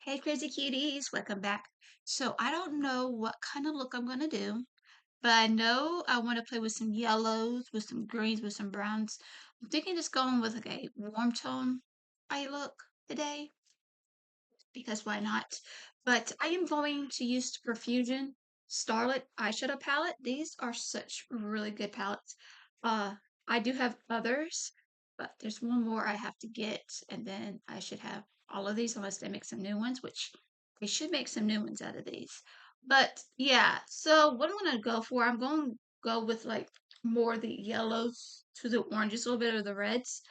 Hey, Crazy Cuties, welcome back. So I don't know what kind of look I'm going to do, but I know I want to play with some yellows, with some greens, with some browns. I'm thinking just going with like a warm tone eye look today, because why not? But I am going to use the Profusion Starlet Eyeshadow Palette. These are such really good palettes. Uh, I do have others, but there's one more I have to get, and then I should have all of these unless they make some new ones, which they should make some new ones out of these. But yeah, so what I'm gonna go for, I'm going to go with like more the yellows to the oranges, a little bit of the reds.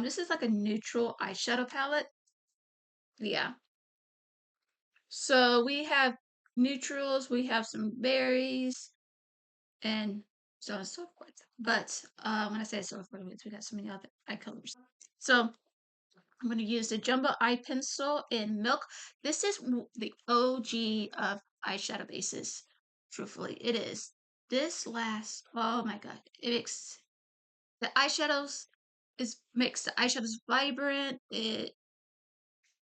This is like a neutral eyeshadow palette. Yeah. So we have neutrals, we have some berries, and so on and so forth. But when I say so forth, we got so many other eye colors. So I'm going to use the Jumbo Eye Pencil in Milk. This is the OG of eyeshadow bases. Truthfully, it is. This lasts, oh my god, it makes the eyeshadows makes the eyeshadows vibrant. It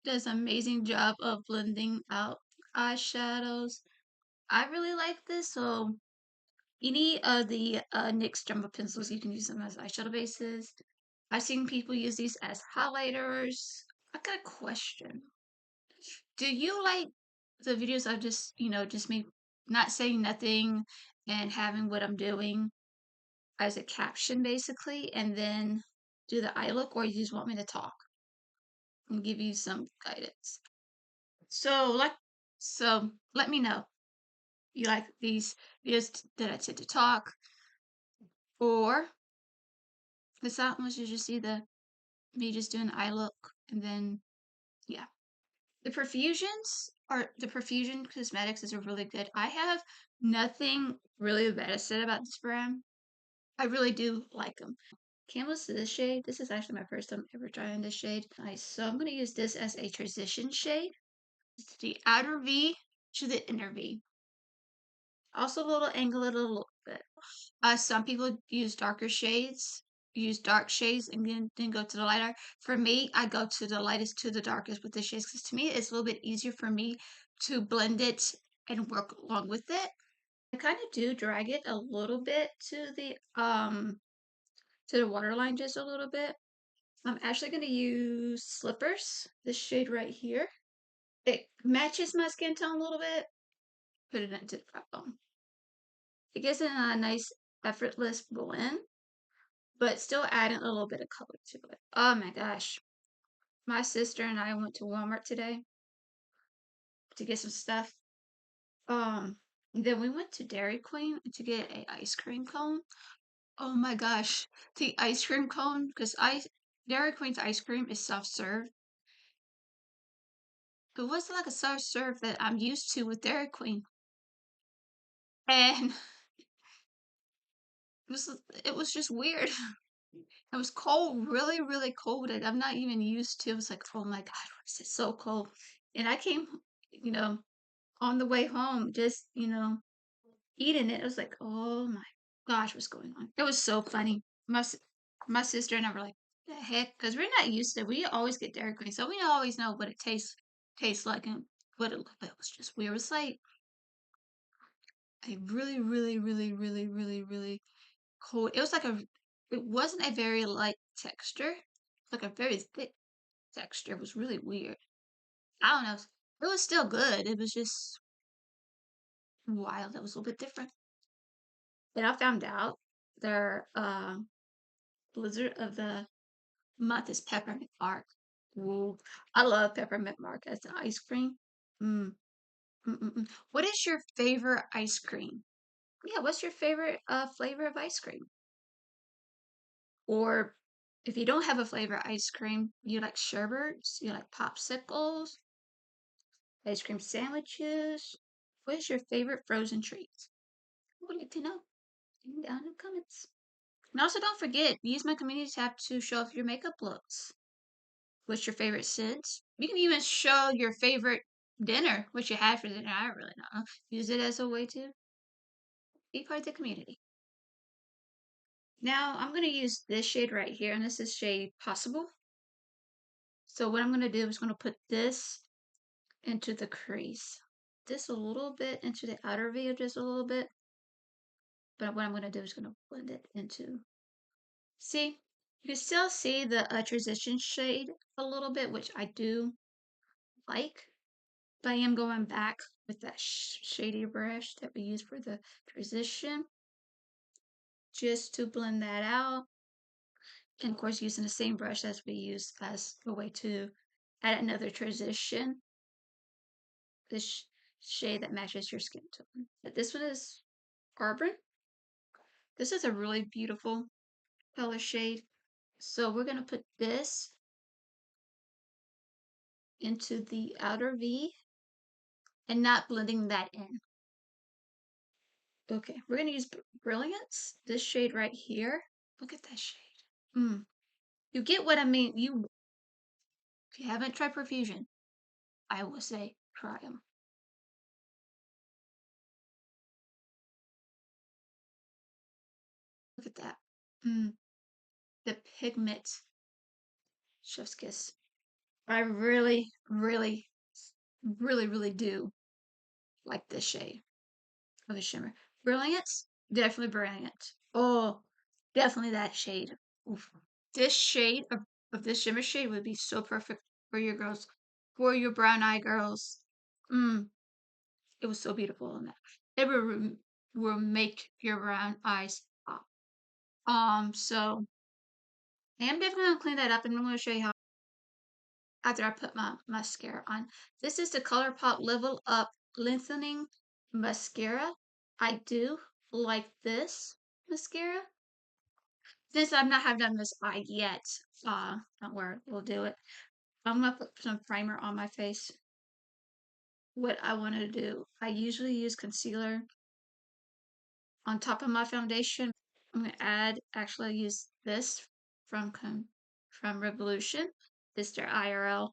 does an amazing job of blending out eyeshadows. I really like this, so any of the NYX Jumbo pencils, you can use them as eyeshadow bases. I've seen people use these as highlighters. I got a question. Do you like the videos of just, just me not saying nothing and having what I'm doing as a caption basically, and then do the eye look, or you just want me to talk and give you some guidance? So, let me know. You like these videos that I tend to talk, or the sound was you just see the me just doing eye look, and then yeah. The Profusion Cosmetics is a really good. I have nothing really bad to say about this brand. I really do like them. Canvas this shade. This is actually my first time ever trying this shade. Nice. So I'm gonna use this as a transition shade. It's the outer V to the inner V. Also a little angle it a little bit. Some people use use dark shades, and then go to the lighter. For me, I go to the lightest to the darkest with the shades, because to me, it's a little bit easier for me to blend it and work along with it. I kind of do drag it a little bit to the waterline, just a little bit. I'm actually going to use Slippers, this shade right here. It matches my skin tone a little bit. Put it into the prop bone. It gives it a nice effortless blend, but still adding a little bit of color to it. Oh my gosh. My sister and I went to Walmart today to get some stuff. Um, then we went to Dairy Queen to get a ice cream cone. Oh my gosh. The ice cream cone, because Dairy Queen's ice cream is soft serve. It wasn't like a soft serve that I'm used to with Dairy Queen. And it was just weird. It was cold, really, really cold, and I'm not even used to. It was like, oh my God, why is it so cold? And I came, you know, on the way home, just, eating it. I was like, oh my gosh, what's going on? It was so funny. My sister and I were like, the heck? Because we're not used to it. We always get Dairy Queen, so we always know what it tastes like and what it looked like. It was just weird. It was like a really, really, really, really, really, really cold. It wasn't a very light texture, like a very thick texture. It was really weird. I don't know. It was still good. It was just wild. It was a little bit different. Then I found out their blizzard of the month is peppermint bark. Ooh, I love peppermint bark as an ice cream. Mm, What is your favorite ice cream? Yeah, what's your favorite flavor of ice cream? Or if you don't have a flavor ice cream, you like sherbets, you like popsicles, ice cream sandwiches. What is your favorite frozen treat? I would like to know. Leave it down in the comments. And also don't forget, use my community tab to show off your makeup looks. What's your favorite scent? You can even show your favorite dinner, what you had for dinner. I don't really know. Use it as a way to be part of the community. Now I'm going to use this shade right here, and this is shade Possible. So what I'm going to do is going to put this into the crease. Just a little bit into the outer V, just a little bit. But what I'm going to do is going to blend it into. See, you can still see the transition shade a little bit, which I do like. But I am going back with that shady brush that we used for the transition, just to blend that out. And of course, using the same brush as we used as a way to add another transition. This shade that matches your skin tone. But this one is Arbor. This is a really beautiful color shade. So we're going to put this into the outer V and not blending that in. Okay, we're going to use Brilliance, this shade right here. Look at that shade. You get what I mean. If you haven't tried Profusion, I will say try them. Look at that. The pigment chef's kiss. I really, really, really, really do like this shade of the shimmer. Brilliance, definitely brilliant. Oh, definitely that shade. Oof. This shade of this shimmer shade would be so perfect for your girls, for your brown eye girls. It was so beautiful in that. It will make your brown eyes pop. So I am definitely gonna clean that up, and I'm gonna show you how after I put my mascara on. This is the ColourPop Level Up Lengthening Mascara. I do like this mascara. Since I'm not have done this eye yet, don't worry, we'll do it. I'm gonna put some primer on my face. What I want to do, I usually use concealer on top of my foundation. I'm gonna add, actually use this from Revolution. This is their IRL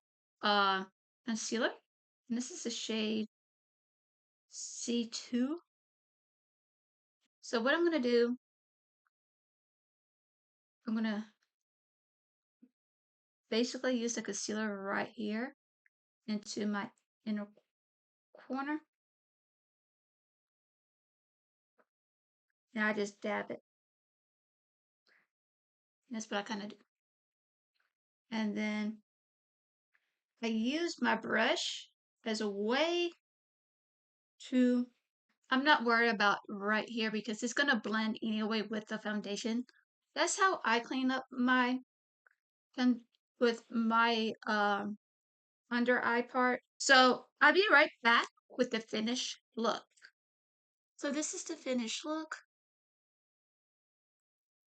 concealer. And this is the shade C2. So what I'm gonna do, I'm gonna basically use the concealer right here into my inner corner. Now I just dab it. That's what I kind of do. And then I use my brush as a way to, I'm not worried about right here because it's going to blend anyway with the foundation. That's how I clean up my, with my under eye part. So I'll be right back with the finished look. So this is the finished look.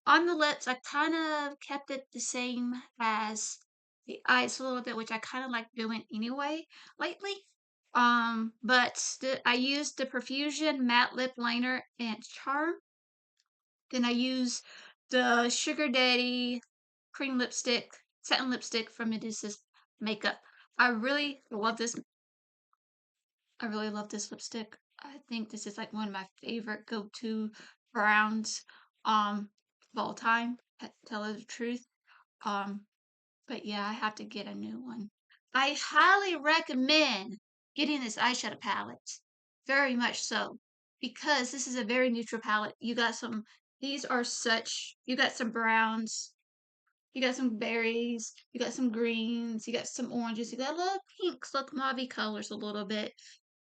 On the lips, I kind of kept it the same as the eyes a little bit, which I kind of like doing anyway lately. But I used the Profusion Matte Lip Liner and Charm. Then I use the Sugar Daddy cream lipstick, satin lipstick from Medusa's Makeup. I really love this. I really love this lipstick. I think this is like one of my favorite go-to browns of all time, to tell you the truth. Um, but yeah, I have to get a new one. I highly recommend getting this eyeshadow palette. Very much so. Because this is a very neutral palette. You got some, these are such, you got some browns, you got some berries, you got some greens, you got some oranges, you got a little pinks, look mauve colors a little bit.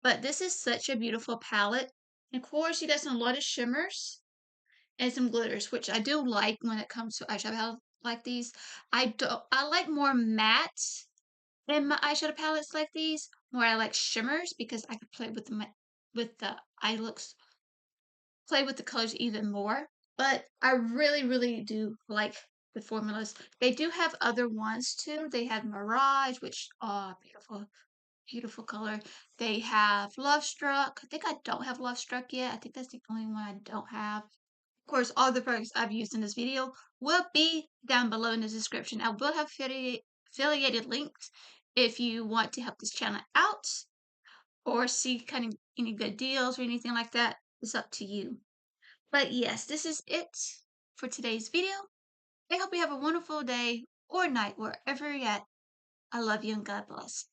But this is such a beautiful palette. And of course, you got some, a lot of shimmers and some glitters, which I do like when it comes to eyeshadow palette like these. I like more matte in my eyeshadow palettes like these. More I like shimmers because I could play with the eye looks, play with the colors even more. But I really, really do like the formulas. They do have other ones too. They have Mirage, which, oh, beautiful, beautiful color. They have Love Struck. I think I don't have Love Struck yet. I think that's the only one I don't have. Of course, all the products I've used in this video will be down below in the description. I will have affiliated links if you want to help this channel out or see kind of any good deals or anything like that. It's up to you. But yes, this is it for today's video. I hope you have a wonderful day or night wherever you're at. I love you and God bless.